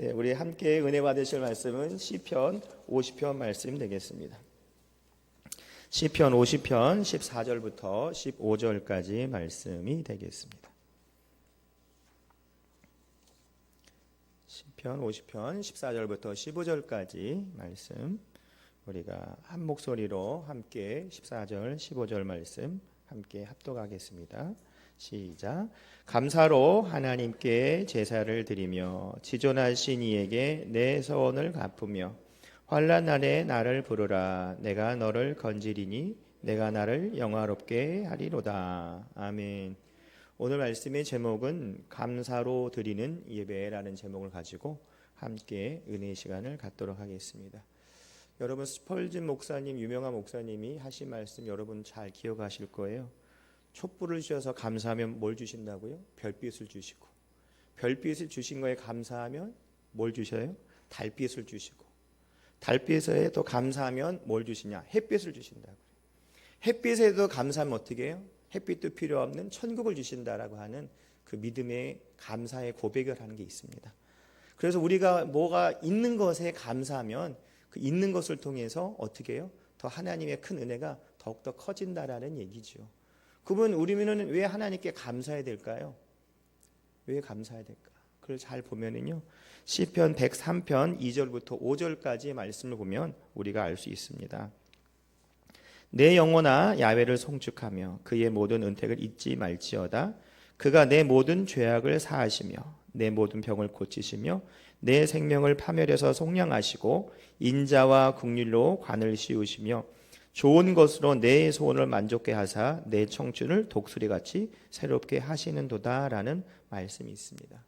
네, 우리 함께 은혜 받으실 말씀은 시편 50편 말씀 되겠습니다. 시편 50편 14절부터 15절까지 말씀이 되겠습니다. 시편 50편 14절부터 15절까지 말씀, 우리가 한 목소리로 함께 14절 15절 말씀 함께 합독하겠습니다. 시작. 감사로 하나님께 제사를 드리며 지존하신 이에게 내 서원을 갚으며 환난 날에 나를 부르라. 내가 너를 건지리니 내가 나를 영화롭게 하리로다. 아멘. 오늘 말씀의 제목은 감사로 드리는 예배라는 제목을 가지고 함께 은혜의 시간을 갖도록 하겠습니다. 여러분, 스펄전 목사님, 유명한 목사님이 하신 말씀 여러분 잘 기억하실 거예요. 촛불을 주셔서 감사하면 뭘 주신다고요? 별빛을 주시고, 별빛을 주신 거에 감사하면 뭘 주셔요? 달빛을 주시고, 달빛에 또 감사하면 뭘 주시냐? 햇빛을 주신다고요. 햇빛에도 감사하면 어떻게 해요? 햇빛도 필요 없는 천국을 주신다라고 하는 그 믿음의 감사의 고백을 하는 게 있습니다. 그래서 우리가 뭐가 있는 것에 감사하면 그 있는 것을 통해서 어떻게 해요? 더 하나님의 큰 은혜가 더욱더 커진다라는 얘기죠. 그분, 우리는 왜 하나님께 감사해야 될까요? 왜 감사해야 될까? 그걸 잘 보면은요, 시편 103편 2절부터 5절까지의 말씀을 보면 우리가 알 수 있습니다. 내 영혼아 야훼를 송축하며 그의 모든 은택을 잊지 말지어다. 그가 내 모든 죄악을 사하시며 내 모든 병을 고치시며 내 생명을 파멸해서 속량하시고 인자와 국률로 관을 씌우시며 좋은 것으로 내 소원을 만족케 하사 내 청춘을 독수리같이 새롭게 하시는도다라는 말씀이 있습니다.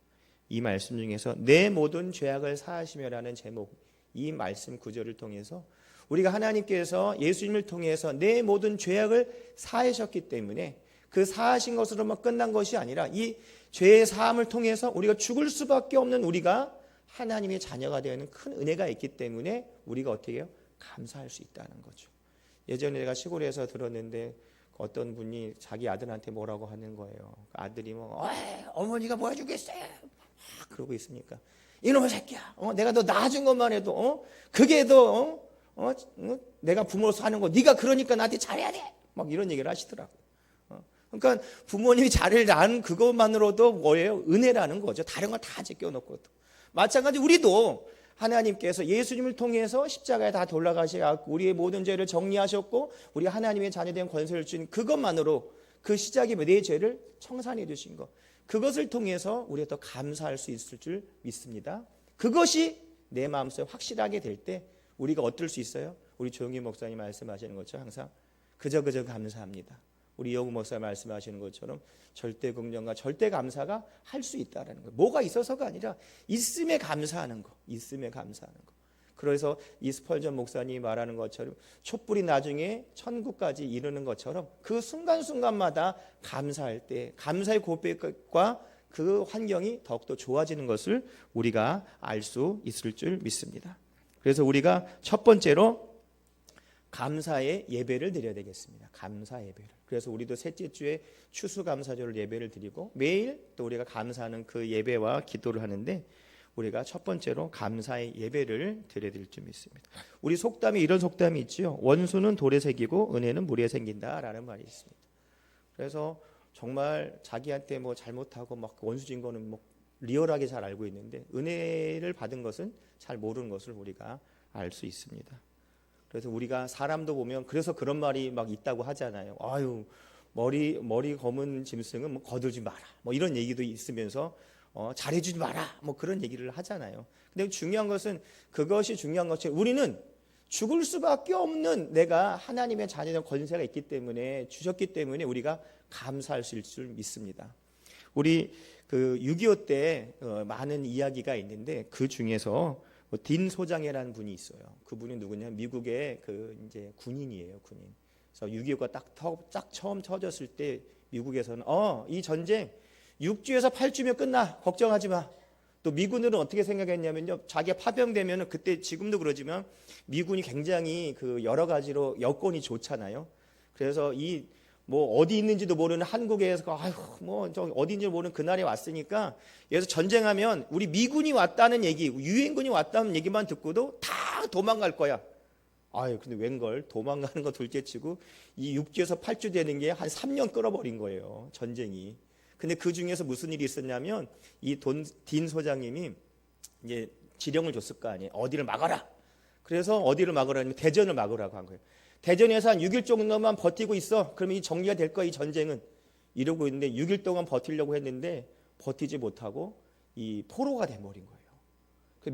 이 말씀 중에서 내 모든 죄악을 사하시며라는 제목, 이 말씀 구절을 통해서 우리가 하나님께서 예수님을 통해서 내 모든 죄악을 사하셨기 때문에 그 사하신 것으로만 끝난 것이 아니라 이 죄의 사함을 통해서 우리가 죽을 수밖에 없는 우리가 하나님의 자녀가 되는 큰 은혜가 있기 때문에 우리가 어떻게 해요? 감사할 수 있다는 거죠. 예전에 내가 시골에서 들었는데 어떤 분이 자기 아들한테 뭐라고 하는 거예요. 아들이 어머니가 뭐 해주겠어요? 그러고 있으니까 이놈의 새끼야, 내가 너 낳아준 것만 해도 그게 더 내가 부모로서 하는 거 네가 그러니까 나한테 잘해야 돼. 막 이런 얘기를 하시더라고요. 그러니까 부모님이 잘을 낳은 그것만으로도 뭐예요? 은혜라는 거죠. 다른 거 다 제껴놓고. 마찬가지 우리도 하나님께서 예수님을 통해서 십자가에 다 돌아가셔서 우리의 모든 죄를 정리하셨고 우리 하나님의 자녀된 권세를 주신 그것만으로 그 시작이 내 죄를 청산해 주신 것, 그것을 통해서 우리가 더 감사할 수 있을 줄 믿습니다. 그것이 내 마음속에 확실하게 될 때 우리가 어떨 수 있어요? 우리 조영기 목사님 말씀하시는 것처럼 항상 그저 감사합니다. 우리 여구 목사 말씀하시는 것처럼 절대 긍정과 절대 감사가 할 수 있다라는 거예요. 뭐가 있어서가 아니라 있음에 감사하는 거, 있음에 감사하는 거. 그래서 이 스펄전 목사님이 말하는 것처럼 촛불이 나중에 천국까지 이르는 것처럼 그 순간순간마다 감사할 때 감사의 고백과 그 환경이 더욱더 좋아지는 것을 우리가 알 수 있을 줄 믿습니다. 그래서 우리가 첫 번째로 감사의 예배를 드려야 되겠습니다. 감사 예배를. 그래서 우리도 셋째 주에 추수감사절 예배를 드리고 매일 또 우리가 감사하는 그 예배와 기도를 하는데 우리가 첫 번째로 감사의 예배를 드려야 될 줄 믿습니다. 우리 속담에 이런 속담이 있지요. 원수는 돌에 새기고 은혜는 물에 생긴다라는 말이 있습니다. 그래서 정말 자기한테 뭐 잘못하고 막 원수진 거는 뭐 리얼하게 잘 알고 있는데 은혜를 받은 것은 잘 모르는 것을 우리가 알 수 있습니다. 그래서 우리가 사람도 보면 그래서 그런 말이 막 있다고 하잖아요. 아유, 머리 검은 짐승은 뭐 거들지 마라. 뭐 이런 얘기도 있으면서 잘해주지 마라. 뭐 그런 얘기를 하잖아요. 근데 중요한 것은 그것이 중요한 것이 우리는 죽을 수밖에 없는 내가 하나님의 자녀된 권세가 있기 때문에 주셨기 때문에 우리가 감사할 수 있을 줄 믿습니다. 우리 그 6.25 때 많은 이야기가 있는데 그 중에서 딘 소장이라는 분이 있어요. 그분이 누구냐? 미국의 그 이제 군인이에요, 군인. 그래서 6.25가 딱 처음 터졌을 때 미국에서는 이 전쟁 6주에서 8주면 끝나. 걱정하지 마. 또 미군들은 어떻게 생각했냐면요. 자기가 파병되면은 그때 지금도 그러지만 미군이 굉장히 그 여러 가지로 여건이 좋잖아요. 그래서 이 뭐 어디 있는지도 모르는 한국에서 아휴 뭐 저 어디인지 모르는 그날이 왔으니까 여기서 전쟁하면 우리 미군이 왔다는 얘기, 유엔군이 왔다는 얘기만 듣고도 다 도망갈 거야. 아유 근데 웬걸 도망가는 거 둘째치고 이 6주에서 8주 되는 게 한 3년 끌어버린 거예요, 전쟁이. 근데 그 중에서 무슨 일이 있었냐면 이 딘 소장님이 이제 지령을 줬을 거 아니에요. 어디를 막아라. 그래서 어디를 막으라면 대전을 막으라고 한 거예요. 대전에서 한 6일 정도만 버티고 있어. 그러면 이 정리가 될 거야, 이 전쟁은. 이러고 있는데 6일 동안 버티려고 했는데 버티지 못하고 이 포로가 돼버린 거예요.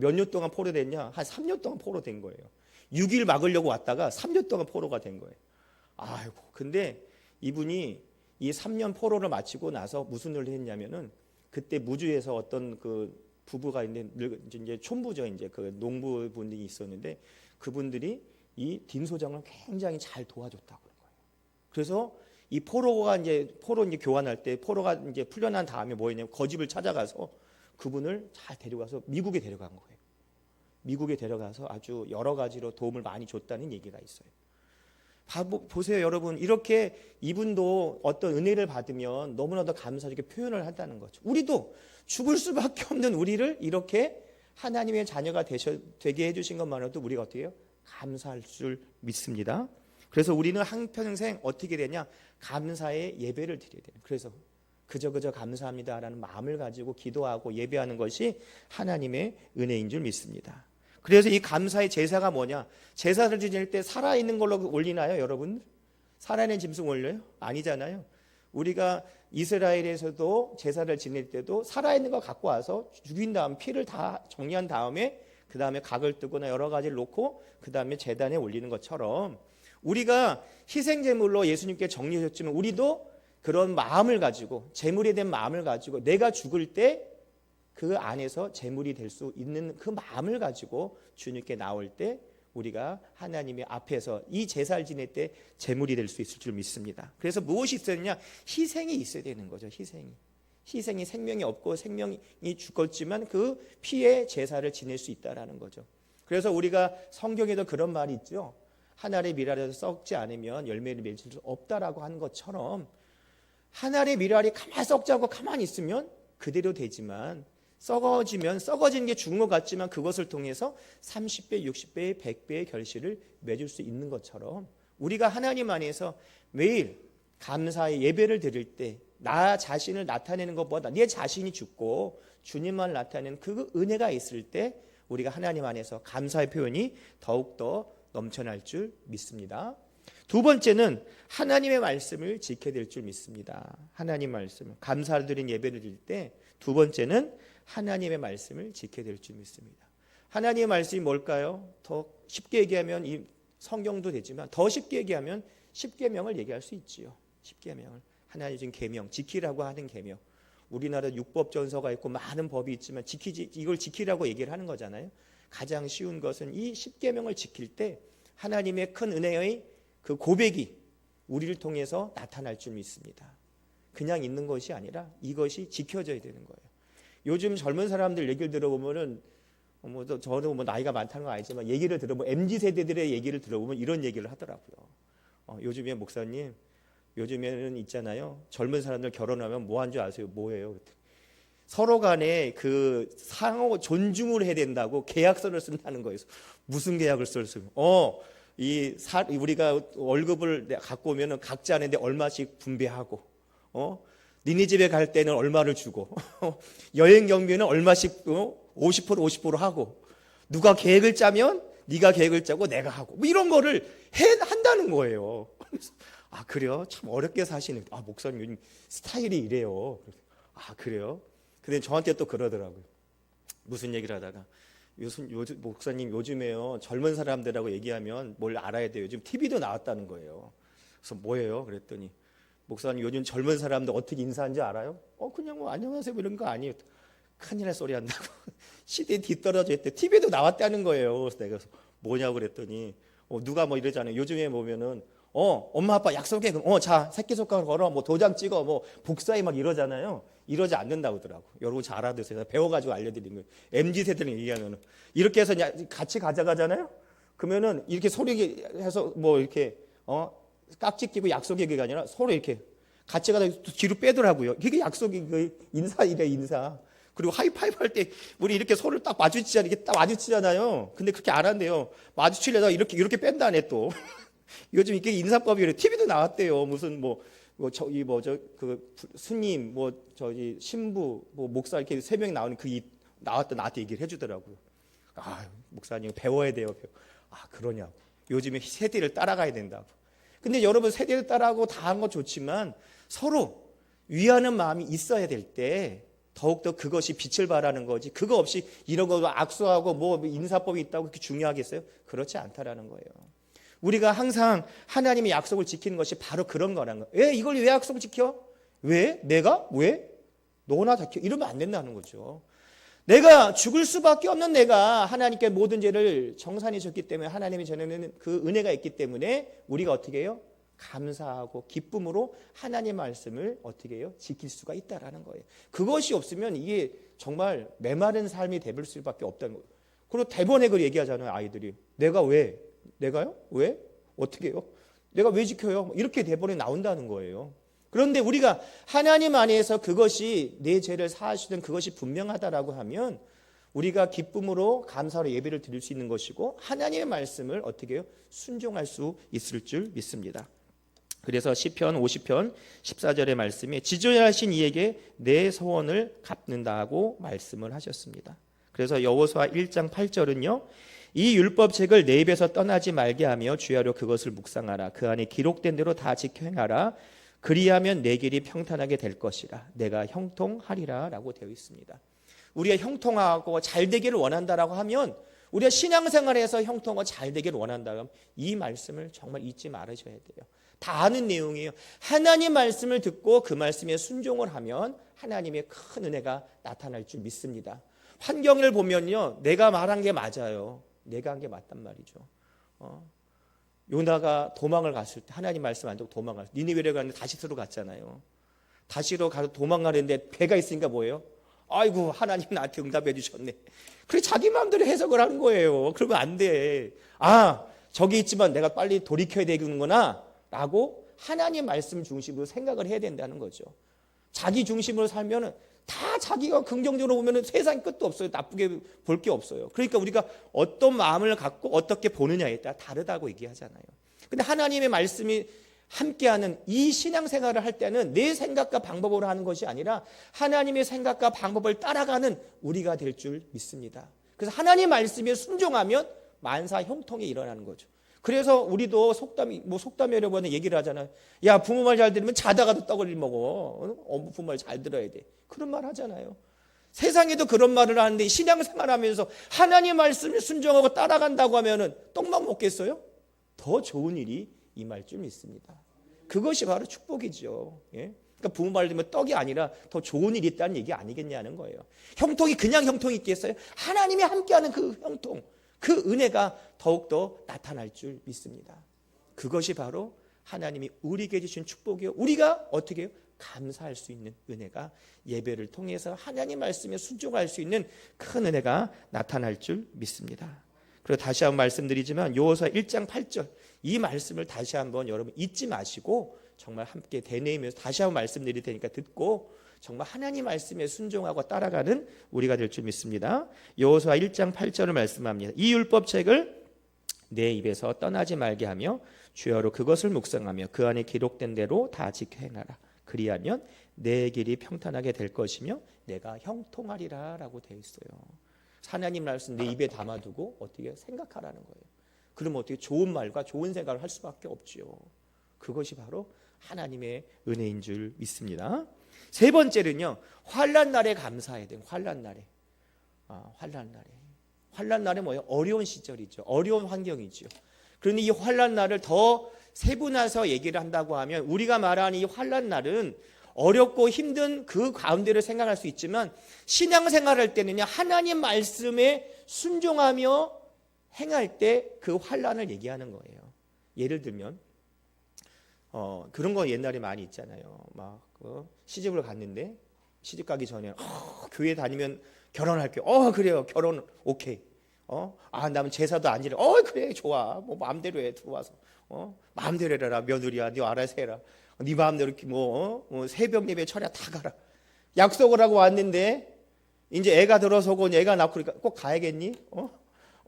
몇 년 동안 포로 됐냐? 한 3년 동안 포로 된 거예요. 6일 막으려고 왔다가 3년 동안 포로가 된 거예요. 아이고, 근데 이분이 이 3년 포로를 마치고 나서 무슨 일을 했냐면은 그때 무주에서 어떤 그 부부가 있는데 이제 촌부죠, 이제 그 농부분들이 있었는데 그분들이 이 딘 소장을 굉장히 잘 도와줬다고 그런 거예요. 그래서 이 포로 이제 교환할 때 포로가 이제 풀려난 다음에 뭐였냐면 거집을 찾아가서 그분을 잘 데려가서 미국에 데려간 거예요. 미국에 데려가서 아주 여러 가지로 도움을 많이 줬다는 얘기가 있어요. 보세요, 여러분. 이렇게 이분도 어떤 은혜를 받으면 너무나도 감사하게 표현을 한다는 거죠. 우리도 죽을 수밖에 없는 우리를 이렇게 하나님의 자녀가 되게 해주신 것만으로도 우리가 어떻게 해요? 감사할 줄 믿습니다. 그래서 우리는 한평생 어떻게 되냐? 감사의 예배를 드려야 돼요. 그래서 그저 감사합니다라는 마음을 가지고 기도하고 예배하는 것이 하나님의 은혜인 줄 믿습니다. 그래서 이 감사의 제사가 뭐냐? 제사를 지낼 때 살아있는 걸로 올리나요, 여러분? 살아있는 짐승 올려요? 아니잖아요. 우리가 이스라엘에서도 제사를 지낼 때도 살아있는 거 갖고 와서 죽인 다음 피를 다 정리한 다음에 그 다음에 각을 뜨거나 여러 가지를 놓고 그 다음에 제단에 올리는 것처럼 우리가 희생제물로 예수님께 정리하셨지만 우리도 그런 마음을 가지고 제물에 대한 마음을 가지고 내가 죽을 때 그 안에서 제물이 될 수 있는 그 마음을 가지고 주님께 나올 때 우리가 하나님의 앞에서 이 제사를 지낼 때 제물이 될 수 있을 줄 믿습니다. 그래서 무엇이 있어야 되냐? 희생이 있어야 되는 거죠. 희생이 생명이 없고 생명이 죽었지만 그 피의 제사를 지낼 수 있다라는 거죠. 그래서 우리가 성경에도 그런 말이 있죠. 하늘의 밀알에서 썩지 않으면 열매를 맺을 수 없다라고 하는 것처럼 하늘의 밀알이 가만히 썩지 않고 가만히 있으면 그대로 되지만 썩어지는 게 죽은 것 같지만 그것을 통해서 30배, 60배, 100배의 결실을 맺을 수 있는 것처럼 우리가 하나님 안에서 매일 감사의 예배를 드릴 때 나 자신을 나타내는 것보다 내 자신이 죽고 주님만 나타내는 그 은혜가 있을 때 우리가 하나님 안에서 감사의 표현이 더욱더 넘쳐날 줄 믿습니다. 두 번째는 하나님의 말씀을 지켜야 될 줄 믿습니다. 하나님 말씀, 감사드린 예배를 드릴 때 두 번째는 하나님의 말씀을 지켜야 될 줄 믿습니다. 하나님의 말씀이 뭘까요? 더 쉽게 얘기하면 이 성경도 되지만 더 쉽게 얘기하면 십계명을 얘기할 수 있지요. 십계명을 하나님 준 계명, 지키라고 하는 계명. 우리나라 율법전서가 있고 많은 법이 있지만 이걸 지키라고 얘기를 하는 거잖아요. 가장 쉬운 것은 이 십계명을 지킬 때 하나님의 큰 은혜의 그 고백이 우리를 통해서 나타날 줄 믿습니다. 그냥 있는 것이 아니라 이것이 지켜져야 되는 거예요. 요즘 젊은 사람들 얘기를 들어보면은 저도 나이가 많다는 건 아니지만 얘기를 들어보면 MZ 세대들의 얘기를 들어보면 이런 얘기를 하더라고요. 요즘에 목사님, 요즘에는 있잖아요. 젊은 사람들 결혼하면 뭐 한 줄 아세요? 뭐예요? 서로 간에 그 상호 존중을 해야 된다고 계약서를 쓴다는 거예요. 무슨 계약을 쓸 우리가 월급을 갖고 오면은 각자 하는데 얼마씩 분배하고, 니네 집에 갈 때는 얼마를 주고, 여행 경비는 얼마씩 50% 하고, 누가 계획을 짜면 네가 계획을 짜고 내가 하고, 뭐 이런 거를 한다는 거예요. 아 그래요? 참 어렵게 사시는. 아 목사님 요즘 스타일이 이래요. 아 그래요? 근데 저한테 또 그러더라고요. 무슨 얘기를 하다가 요즘 목사님 요즘에요 젊은 사람들하고 얘기하면 뭘 알아야 돼요. 요즘 TV도 나왔다는 거예요. 그래서 뭐예요? 그랬더니 목사님 요즘 젊은 사람들 어떻게 인사하는지 알아요? 그냥 뭐 안녕하세요 뭐 이런 거 아니에요. 큰일 날 소리 한다고. 시대에 뒤떨어져 있대. TV도 나왔다는 거예요. 그래서 내가 뭐냐고 그랬더니 누가 뭐 이러잖아요. 요즘에 보면은 엄마 아빠 약속해. 자 새끼손가락 걸어. 뭐 도장 찍어. 뭐 복사해 막 이러잖아요. 이러지 않는다고 하더라고. 여러분 잘 알아두세요. 배워가지고 알려드린 거예요. MZ세대는 얘기하면은 이렇게 해서 같이 가져가잖아요. 그러면은 이렇게 소리 해서 뭐 이렇게 깍지 끼고 약속이 아니라 서로 이렇게 같이 가다 뒤로 빼더라고요. 이게 약속이 인사이래, 인사. 그리고 하이파이브 할 때 우리 이렇게 손을 딱 마주치잖아요. 이렇게 딱 마주치잖아요. 근데 그렇게 안 한대요. 마주치려다가 이렇게 뺀다네 또. 요즘 이게 인사법이 그래. TV도 나왔대요. 무슨 스님, 신부, 목사 이렇게 세 명이 나오는 나왔다 나한테 얘기를 해주더라고요. 아, 목사님 배워야 돼요. 아, 그러냐고. 요즘에 세대를 따라가야 된다고. 근데 여러분 세대를 따라가고 다 한 건 좋지만 서로 위하는 마음이 있어야 될 때 더욱더 그것이 빛을 발하는 거지. 그거 없이 이런 거 악수하고 인사법이 있다고 그렇게 중요하겠어요? 그렇지 않다라는 거예요. 우리가 항상 하나님의 약속을 지키는 것이 바로 그런 거라는 거예요. 이걸 왜 약속을 지켜? 왜? 내가? 왜? 너나 지켜? 이러면 안 된다는 거죠. 내가 죽을 수밖에 없는 내가 하나님께 모든 죄를 정산해 줬기 때문에 하나님이 전에는 그 은혜가 있기 때문에 우리가 어떻게 해요? 감사하고 기쁨으로 하나님의 말씀을 어떻게 해요? 지킬 수가 있다라는 거예요. 그것이 없으면 이게 정말 메마른 삶이 되볼 수밖에 없다는 거예요. 그리고 대번에 그 얘기하잖아요. 아이들이. 내가 왜? 내가요? 왜? 어떻게 해요? 내가 왜 지켜요? 이렇게 대본에 나온다는 거예요. 그런데 우리가 하나님 안에서 그것이 내 죄를 사하시는 그것이 분명하다라고 하면 우리가 기쁨으로 감사로 예배를 드릴 수 있는 것이고 하나님의 말씀을 어떻게 해요? 순종할 수 있을 줄 믿습니다. 그래서 시편 50편 14절의 말씀에 지존하신 이에게 내 소원을 갚는다고 말씀을 하셨습니다. 그래서 여호수아 1장 8절은요. 이 율법책을 내 입에서 떠나지 말게 하며 주야로 그것을 묵상하라. 그 안에 기록된 대로 다 지켜 행하라. 그리하면 내 길이 평탄하게 될 것이라. 내가 형통하리라 라고 되어 있습니다. 우리가 형통하고 잘 되기를 원한다라고 하면 우리가 신앙생활에서 형통하고 잘 되기를 원한다면 이 말씀을 정말 잊지 말으셔야 돼요. 다 아는 내용이에요. 하나님 말씀을 듣고 그 말씀에 순종을 하면 하나님의 큰 은혜가 나타날 줄 믿습니다. 환경을 보면요. 내가 말한 게 맞아요. 내가 한 게 맞단 말이죠. 요나가 도망을 갔을 때 하나님 말씀 안 듣고 도망갔어요. 니느웨로 갔는데 다시스로 갔잖아요. 다시로 가서 도망가는데 배가 있으니까 뭐예요? 아이고 하나님 나한테 응답해 주셨네. 그래 자기 마음대로 해석을 하는 거예요. 그러면 안 돼. 저기 있지만 내가 빨리 돌이켜야 되는구나 라고 하나님 말씀 중심으로 생각을 해야 된다는 거죠. 자기 중심으로 살면은 다 자기가 긍정적으로 보면 세상 끝도 없어요. 나쁘게 볼 게 없어요. 그러니까 우리가 어떤 마음을 갖고 어떻게 보느냐에 따라 다르다고 얘기하잖아요. 근데 하나님의 말씀이 함께하는 이 신앙생활을 할 때는 내 생각과 방법으로 하는 것이 아니라 하나님의 생각과 방법을 따라가는 우리가 될 줄 믿습니다. 그래서 하나님 말씀에 순종하면 만사 형통이 일어나는 거죠. 그래서 우리도 속담이 여러 번 얘기를 하잖아요. 야, 부모 말 잘 들으면 자다가도 떡을 먹어. 부모 말 잘 들어야 돼. 그런 말 하잖아요. 세상에도 그런 말을 하는데 신앙생활 하면서 하나님 말씀을 순종하고 따라간다고 하면은 떡만 먹겠어요? 더 좋은 일이 임할 줄 믿습니다. 그것이 바로 축복이죠. 예? 그러니까 부모 말 들으면 떡이 아니라 더 좋은 일이 있다는 얘기 아니겠냐는 거예요. 형통이 그냥 형통이 있겠어요? 하나님이 함께하는 그 형통. 그 은혜가 더욱더 나타날 줄 믿습니다. 그것이 바로 하나님이 우리에게 주신 축복이요. 우리가 어떻게 해요? 감사할 수 있는 은혜가 예배를 통해서 하나님 말씀에 순종할 수 있는 큰 은혜가 나타날 줄 믿습니다. 그리고 다시 한번 말씀드리지만 여호수아 1장 8절 이 말씀을 다시 한번 여러분 잊지 마시고 정말 함께 되뇌이면서 다시 한번 말씀드릴 테니까 듣고 정말 하나님 말씀에 순종하고 따라가는 우리가 될 줄 믿습니다. 여호수아 1장 8절을 말씀합니다. 이 율법책을 내 입에서 떠나지 말게 하며 주여로 그것을 묵상하며 그 안에 기록된 대로 다 지켜 행하라. 그리하면 내 길이 평탄하게 될 것이며 내가 형통하리라 라고 되어 있어요. 하나님 말씀 내 입에 담아두고 어떻게 생각하라는 거예요. 그러면 어떻게 좋은 말과 좋은 생각을 할 수밖에 없지요. 그것이 바로 하나님의 은혜인 줄 믿습니다. 세 번째는요. 환난 날에 감사해야 돼요. 환난 날에. 환난 날에 뭐예요? 어려운 시절이죠. 어려운 환경이죠. 그런데 이 환난 날을 더 세분화해서 얘기를 한다고 하면 우리가 말하는 이 환난 날은 어렵고 힘든 그 가운데를 생각할 수 있지만 신앙생활할 때는요. 하나님 말씀에 순종하며 행할 때 그 환난을 얘기하는 거예요. 예를 들면 그런 거 옛날에 많이 있잖아요. 시집을 갔는데 시집 가기 전에 교회 다니면 결혼할게요. 그래요. 결혼 오케이. 나는 제사도 안 지내. 그래 좋아. 뭐 마음대로 해 들어와서. 마음대로 해라. 며느리야, 네 알아서 해라. 네 마음대로 이렇게 새벽 예배 철야 다 가라. 약속을 하고 왔는데 이제 애가 들어서고 애가 낳고 그러니까 꼭 가야겠니?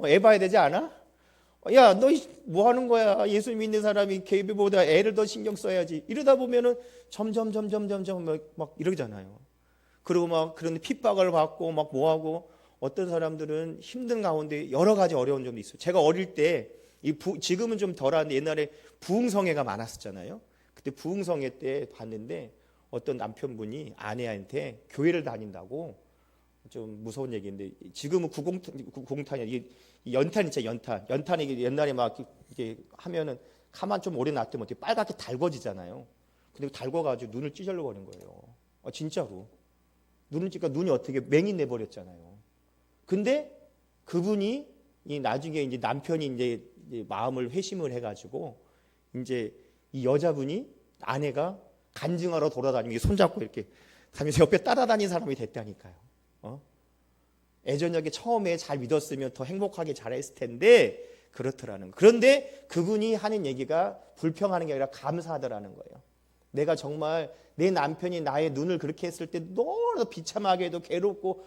애 봐야 되지 않아? 야, 너 뭐 하는 거야? 예수 믿는 사람이 예배보다 애를 더 신경 써야지. 이러다 보면은 점점 막 이러잖아요. 그리고 막 그런 핍박을 받고 막 뭐하고 어떤 사람들은 힘든 가운데 여러 가지 어려운 점도 있어요. 제가 어릴 때 지금은 좀 덜한데 옛날에 부흥성애가 많았었잖아요. 그때 부흥성애 때 봤는데 어떤 남편분이 아내한테 교회를 다닌다고 좀 무서운 얘기인데 지금은 구공탄이 이게 연탄 있죠. 연탄이 옛날에 막 이게 하면은 가만 좀 오래 놔두면 어떻게 빨갛게 달궈지잖아요. 근데 달궈가지고 눈을 찢으려고 하는 거예요. 진짜로 눈을 찢으니까 눈이 어떻게 맹이 내버렸잖아요. 근데 그분이 나중에 이제 남편이 이제 마음을 회심을 해가지고 이제 이 여자분이 아내가 간증하러 돌아다니면서 손잡고 이렇게 가면서 옆에 따라다니는 사람이 됐다니까요. 애저녁에 처음에 잘 믿었으면 더 행복하게 잘했을 텐데 그렇더라는 거예요. 그런데 그분이 하는 얘기가 불평하는 게 아니라 감사하더라는 거예요. 내가 정말 내 남편이 나의 눈을 그렇게 했을 때 너무 비참하게도 괴롭고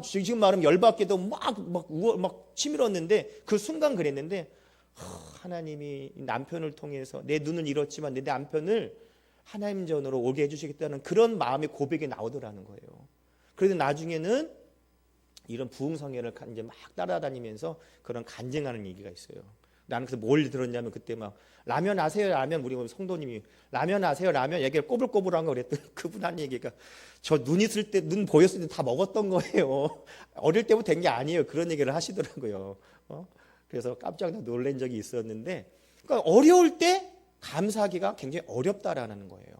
지금 말하면 열받게도 막 치밀었는데 그 순간 그랬는데 하나님이 남편을 통해서 내 눈을 잃었지만 내 남편을 하나님 전으로 오게 해주시겠다는 그런 마음의 고백이 나오더라는 거예요. 그래서 나중에는 이런 부흥성애를 이제 막 따라다니면서 그런 간증하는 얘기가 있어요. 나는 그래서 뭘 들었냐면 그때 막 라면 아세요? 라면 우리 성도님이 라면 아세요? 라면 얘기를 꼬불꼬불한 거 그랬더니 그분 한 얘기가 저 눈 있을 때 눈 보였을 때 다 먹었던 거예요. 어릴 때부터 된 게 아니에요. 그런 얘기를 하시더라고요. 그래서 깜짝 놀란 적이 있었는데 그러니까 어려울 때 감사하기가 굉장히 어렵다라는 거예요.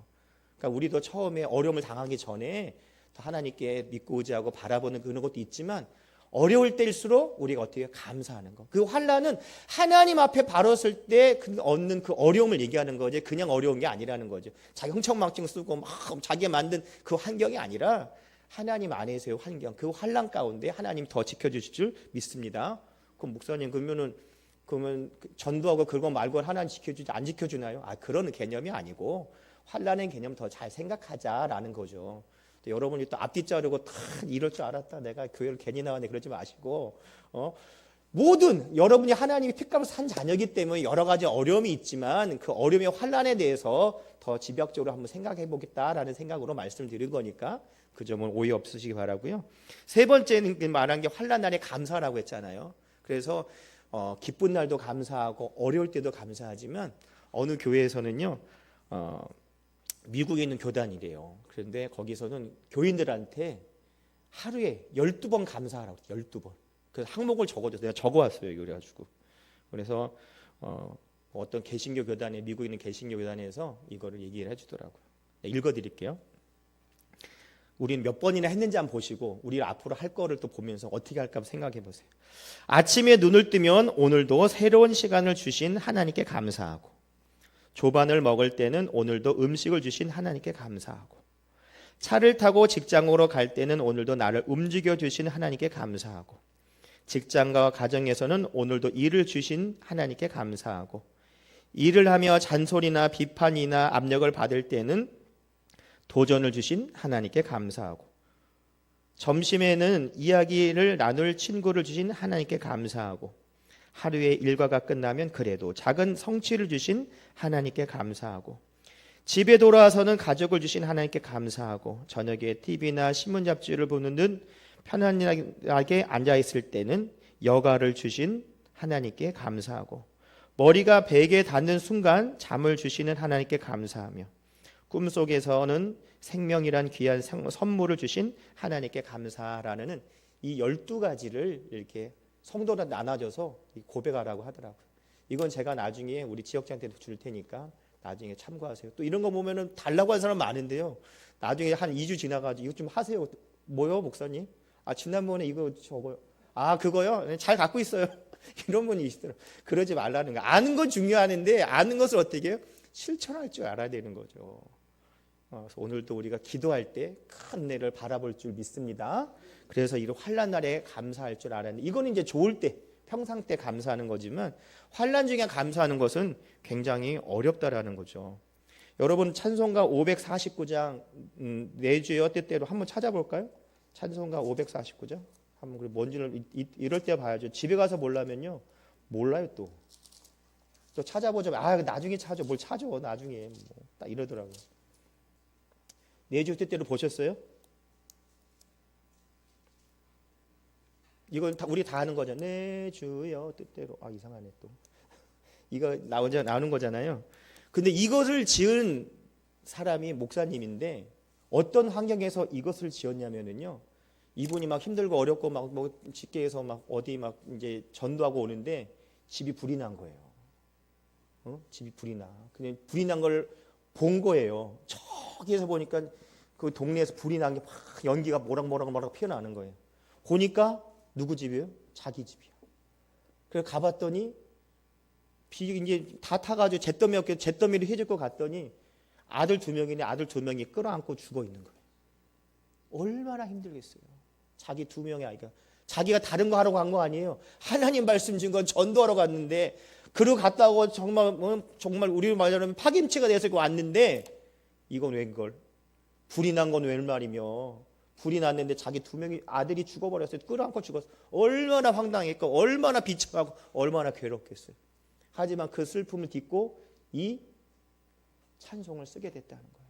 그러니까 우리도 처음에 어려움을 당하기 전에 하나님께 믿고 의지하고 바라보는 그런 것도 있지만 어려울 때일수록 우리가 어떻게 감사하는 거. 그 환난은 하나님 앞에 바로 설 때 얻는 그 어려움을 얘기하는 거지 그냥 어려운 게 아니라는 거죠. 자기 흥청망청 쓰고 막 자기가 만든 그 환경이 아니라 하나님 안에서의 환경, 그 환난 가운데 하나님 더 지켜주실 줄 믿습니다. 그럼 목사님 그러면 전도하고 그거 말고 하나님 지켜주지 안 지켜주나요? 그런 개념이 아니고 환난의 개념 더 잘 생각하자라는 거죠. 여러분이 또 앞뒤 자르고 다 이럴 줄 알았다. 내가 교회를 괜히 나왔네. 그러지 마시고 모든 여러분이 하나님의 핏값을 산 자녀이기 때문에 여러 가지 어려움이 있지만 그 어려움의 환난에 대해서 더 집약적으로 한번 생각해 보겠다라는 생각으로 말씀드린 거니까 그 점은 오해 없으시기 바라고요. 세 번째는 말한 게 환난 날에 감사라고 했잖아요. 그래서 기쁜 날도 감사하고 어려울 때도 감사하지만 어느 교회에서는요. 미국에 있는 교단이래요. 그런데 거기서는 교인들한테 하루에 12번 감사하라고 12번. 그래서 항목을 적어줘서 내가 적어왔어요. 그래가지고 그래서 어떤 개신교 교단에 미국에 있는 개신교 교단에서 이거를 얘기를 해주더라고요. 읽어드릴게요. 우리는 몇 번이나 했는지 한번 보시고 우리 앞으로 할 거를 또 보면서 어떻게 할까 생각해 보세요. 아침에 눈을 뜨면 오늘도 새로운 시간을 주신 하나님께 감사하고 조반을 먹을 때는 오늘도 음식을 주신 하나님께 감사하고 차를 타고 직장으로 갈 때는 오늘도 나를 움직여 주신 하나님께 감사하고 직장과 가정에서는 오늘도 일을 주신 하나님께 감사하고 일을 하며 잔소리나 비판이나 압력을 받을 때는 도전을 주신 하나님께 감사하고 점심에는 이야기를 나눌 친구를 주신 하나님께 감사하고 하루의 일과가 끝나면 그래도 작은 성취를 주신 하나님께 감사하고 집에 돌아와서는 가족을 주신 하나님께 감사하고 저녁에 TV나 신문 잡지를 보는 듯 편안하게 앉아있을 때는 여가를 주신 하나님께 감사하고 머리가 베개에 닿는 순간 잠을 주시는 하나님께 감사하며 꿈속에서는 생명이란 귀한 선물을 주신 하나님께 감사라는 이 12가지를 이렇게 성도들 나눠줘서 고백하라고 하더라고요. 이건 제가 나중에 우리 지역장한테도 줄 테니까 나중에 참고하세요. 또 이런 거 보면은 달라고 하는 사람 많은데요. 나중에 한 2주 지나가지고 이거 좀 하세요. 뭐요, 목사님? 지난번에 이거 저거요. 그거요? 잘 갖고 있어요. 이런 분이 있더라고요. 그러지 말라는 거. 아는 건 중요한데 아는 것을 어떻게 해요? 실천할 줄 알아야 되는 거죠. 그래서 오늘도 우리가 기도할 때 큰 은혜를 바라볼 줄 믿습니다. 그래서 이런 환난 날에 감사할 줄 알았는데 이거는 이제 좋을 때 평상 때 감사하는 거지만 환난 중에 감사하는 것은 굉장히 어렵다라는 거죠. 여러분 찬송가 549장 내주여 뜻대로 한번 찾아볼까요? 찬송가 549장 한번 뭔지를 이럴 때 봐야죠. 집에 가서 보려면요 몰라요 또 찾아보죠. 나중에 찾아 뭘 찾아 나중에 딱 이러더라고요. 내주 뜻대로 보셨어요? 이건 우리 다 아는 거죠. 내 주여 뜻대로. 이상하네 또. 이거 나오는 거잖아요. 근데 이것을 지은 사람이 목사님인데 어떤 환경에서 이것을 지었냐면은요. 이분이 막 힘들고 어렵고 막 뭐 직계에서 막 어디 막 이제 전도하고 오는데 집이 불이 난 거예요. 집이 불이 나. 그냥 불이 난 걸 본 거예요. 저기에서 보니까 그 동네에서 불이 난 게 막 연기가 모락모락 피어나는 거예요. 보니까 누구 집이에요? 자기 집이야. 그래서 가봤더니 이제 다 타가지고 잿더미를 해집고 갔더니 아들 2명이네. 아들 2명이 끌어안고 죽어 있는 거예요. 얼마나 힘들겠어요. 자기 2명의 아이가. 자기가 다른 거 하러 간 거 아니에요. 하나님 말씀 준 건 전도하러 갔는데 그러고 갔다고 정말 우리 말하자면 파김치가 돼서 왔는데 이건 웬걸? 불이 난 건 웬 말이며 불이 났는데 자기 2명이 아들이 죽어버렸어요. 끌어안고 죽었어. 얼마나 황당했고 얼마나 비참하고 얼마나 괴롭겠어요. 하지만 그 슬픔을 딛고 이 찬송을 쓰게 됐다는 거예요.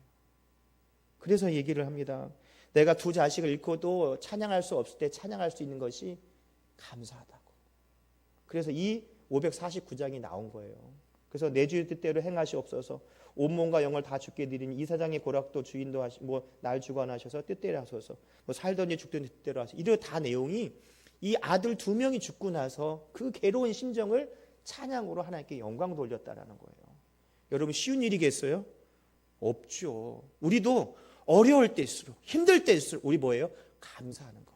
그래서 얘기를 합니다. 내가 2 자식을 잃고도 찬양할 수 없을 때 찬양할 수 있는 것이 감사하다고. 그래서 이 549장이 나온 거예요. 그래서 내 주의 뜻대로 행하시옵소서. 온몸과 영을 다 주께 드리니 이사장의 고락도 주인도 날 주관하셔서 뜻대로 하소서. 살든지 죽든지 뜻대로 하소서. 이런 다 내용이 이 아들 2명이 죽고 나서 그 괴로운 심정을 찬양으로 하나님께 영광 돌렸다라는 거예요. 여러분 쉬운 일이겠어요? 없죠. 우리도 어려울 때일수록 힘들 때일수록 우리 뭐예요? 감사하는 거.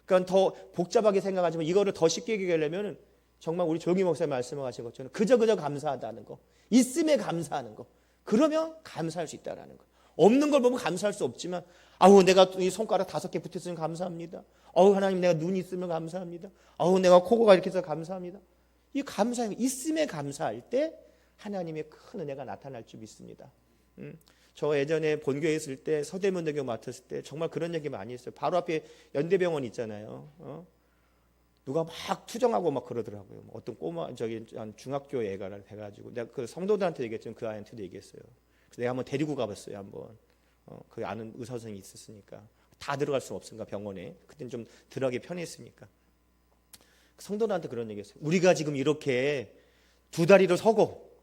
그러니까 더 복잡하게 생각하지만 이거를 더 쉽게 얘기하려면 정말 우리 조용히 목사님 말씀하신 것처럼 그저 감사하다는 거. 있음에 감사하는 거. 그러면 감사할 수 있다라는 거. 없는 걸 보면 감사할 수 없지만 내가 이 손가락 5개 붙었으면 감사합니다. 하나님 내가 눈이 있으면 감사합니다. 내가 코가 이렇게 해서 감사합니다. 이 감사해 있음에 감사할 때 하나님의 큰 은혜가 나타날 줄 믿습니다. 저 예전에 본교에 있을 때 서대문대교 맡았을 때 정말 그런 얘기 많이 했어요. 바로 앞에 연대병원 있잖아요. 누가 막 투정하고 막 그러더라고요. 어떤 꼬마 중학교 애가 해가지고 내가 그 성도들한테 얘기했지만 그 아이한테도 얘기했어요. 그래서 내가 한번 데리고 가봤어요. 한번 그 아는 의사 선생님이 있었으니까 다 들어갈 수 없으니까 병원에 그때는 좀 들어가기 편했으니까 성도들한테 그런 얘기했어요. 우리가 지금 이렇게 2 다리로 서고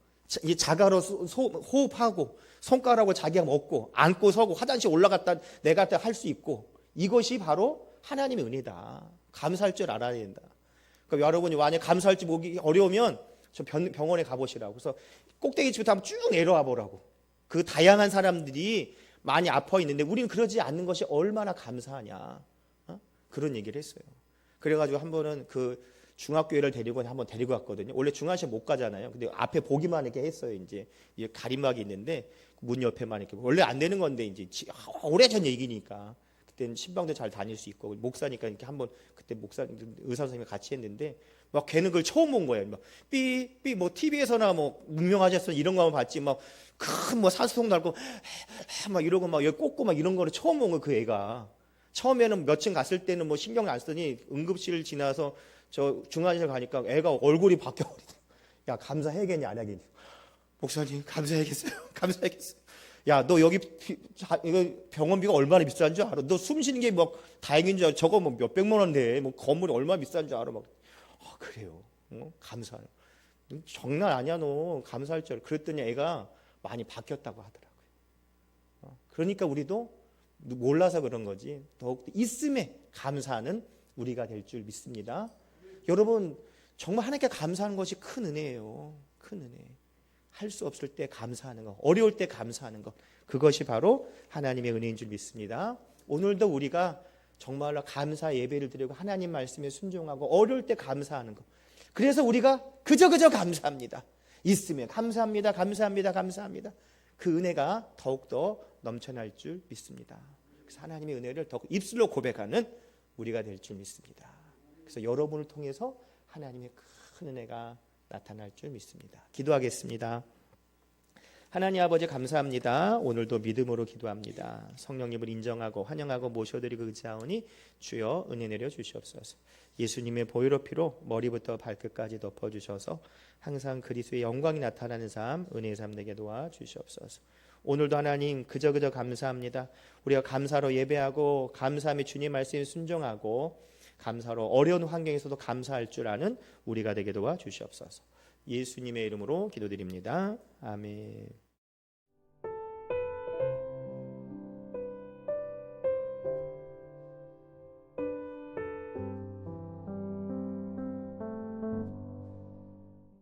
이 자가로 호흡하고 손가락으로 자기가 먹고 앉고 서고 화장실 올라갔다 내갔다 할 수 있고 이것이 바로 하나님의 은혜다. 감사할 줄 알아야 된다. 그러니까 여러분이 만약 감사할 줄 모르기 어려우면 저 병원에 가보시라고. 그래서 꼭대기집부터 한번 쭉 내려와 보라고. 그 다양한 사람들이 많이 아파 있는데 우리는 그러지 않는 것이 얼마나 감사하냐. 그런 얘기를 했어요. 그래가지고 한 번은 그 중학교를 한번 데리고 갔거든요. 원래 중학교 못 가잖아요. 근데 앞에 보기만 이렇게 했어요. 이제 가림막이 있는데 문 옆에만 이렇게 원래 안 되는 건데 이제 오래전 얘기니까. 그때는 신방도 잘 다닐 수 있고 목사니까 이렇게 한번 그때 의사 선생님이 같이 했는데 막 걔는 그걸 처음 본 거예요. 막 삐삐 TV에서나 문명하셨어 이런 거만 봤지 막 큰 산소통 날고 막 이러고 막 여기 꽂고 막 이런 거를 처음 본 거예요. 그 애가 처음에는 몇 층 갔을 때는 신경 안 쓰더니 응급실 지나서 저 중환실 가니까 애가 얼굴이 바뀌어버리더라고. 야 감사해야겠냐 안 하겠냐. 목사님 감사해야겠어요. 감사해야겠어요. 야, 너 여기 이거 병원비가 얼마나 비싼 줄 알아? 너 숨 쉬는 게 다행인 줄 알아? 저거 몇백만 원인데 건물이 얼마나 비싼 줄 알아? 그래요. 감사해요. 장난 아니야 너. 감사할 줄 알아. 그랬더니 애가 많이 바뀌었다고 하더라고요. 그러니까 우리도 몰라서 그런 거지. 더욱 있음에 감사하는 우리가 될 줄 믿습니다. 여러분 정말 하나님께 감사하는 것이 큰 은혜예요. 큰 은혜. 할 수 없을 때 감사하는 것, 어려울 때 감사하는 것, 그것이 바로 하나님의 은혜인 줄 믿습니다. 오늘도 우리가 정말로 감사 예배를 드리고 하나님 말씀에 순종하고 어려울 때 감사하는 것. 그래서 우리가 그저 감사합니다. 있으면 감사합니다. 감사합니다. 감사합니다. 그 은혜가 더욱더 넘쳐날 줄 믿습니다. 그래서 하나님의 은혜를 더욱 입술로 고백하는 우리가 될 줄 믿습니다. 그래서 여러분을 통해서 하나님의 큰 은혜가 나타날 줄 믿습니다. 기도하겠습니다. 하나님 아버지 감사합니다. 오늘도 믿음으로 기도합니다. 성령님을 인정하고 환영하고 모셔드리고 의지하오니 주여 은혜 내려 주시옵소서. 예수님의 보혈의 피로 머리부터 발끝까지 덮어주셔서 항상 그리스도의 영광이 나타나는 삶, 은혜의 삶 되게 도와주시옵소서. 오늘도 하나님 그저 감사합니다. 우리가 감사로 예배하고 감사함이 주님 말씀에 순종하고 감사로 어려운 환경에서도 감사할 줄 아는 우리가 되게 도와주시옵소서. 예수님의 이름으로 기도드립니다. 아멘.